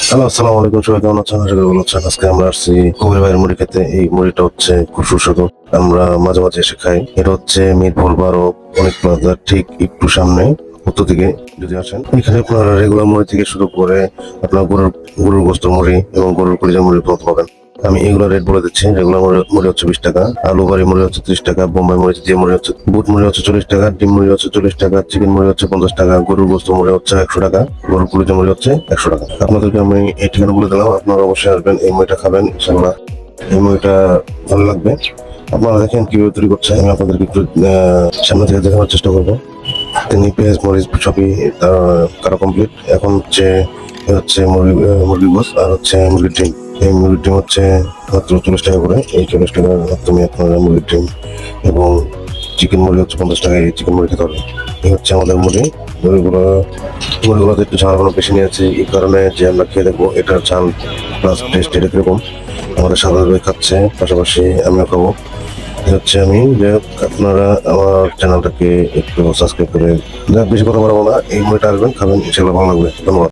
Hello, আসসালামু আলাইকুম। সবাই কেমন আছেন? আশা করি ভালো আছেন। আজকে আমরা আসছি কবির ভাইয়ের মুড়ি খেতে। এই মুড়িটা হচ্ছে খুব সুস্বাদু। আমরা মাঝে মাঝে এসে খাই। এটা হচ্ছে মিরপুর 12 অনেক প্লাজার ঠিক একটু সামনে উত্তর দিকে যদি আসেন, এখানে আপনার রেগুলার মুড়ি থেকে শুরু করে আপনার গরুর গোস্ত মুড়ি এবং গরুর কলিজা মুড়ি পাবেন। আমি এগুলো রেট বলে দিচ্ছি। রেগুলার মুড়ি হচ্ছে 20 টাকা, আলু বাড়ি মুড়ি হচ্ছে 30 টাকা, বোম্বাই মুড়ি দিয়ে মুড়ি হচ্ছে, বুট মুড়ি হচ্ছে 40 টাকা, ডিম মুড়ি হচ্ছে 40 টাকা, চিকেন মুড়ি হচ্ছে 50 টাকা, গরুর গোস্ত মুড়ি হচ্ছে 100 টাকা, গরুর কলিজা মুড়ি হচ্ছে 100 টাকা। আপনাদেরকে আমি এই ঠিকানা বলে দিলাম, আপনারা অবশ্যই আসবেন, এই মুড়িটা খাবেন, ইনশাল্লাহ এই মুড়িটা ভালো লাগবে। আপনারা দেখেন কিভাবে তৈরি করছে, আমি আপনাদেরকে একটু সামনে থেকে দেখানোর চেষ্টা করবো। তিনি পেঁয়াজ মরিচ সবই কাটা কমপ্লিট। এখন হচ্ছে মুরগির গোস আর হচ্ছে মুরগির ডিম। এই মুরগির ডিম হচ্ছে মাত্র 40 টাকা করে। এই 40 টাকার মাধ্যমে আপনারা মুরগির ডিম এবং চিকেন মুরগি হচ্ছে 50 টাকায় এই চিকেন মুরগি খেতে হবে। এই হচ্ছে আমাদের মুরগিগুলোতে একটু ঝাল বেশি নিয়েছি, এই কারণে যে আমরা খেয়ে দেখবো এটার ঝাল প্লাস টেস্ট এটা কিরকম। আমাদের সাধারণভাবে খাচ্ছে, পাশাপাশি আমিও খাবো। হচ্ছে আমি যে আপনারা আমার চ্যানেলটাকে একটু সাবস্ক্রাইব করে, বেশি কথা বলবো না, এই মুভিটা আসবেন, খাবেন, ইনশাল্লাহ ভালো লাগবে। ধন্যবাদ।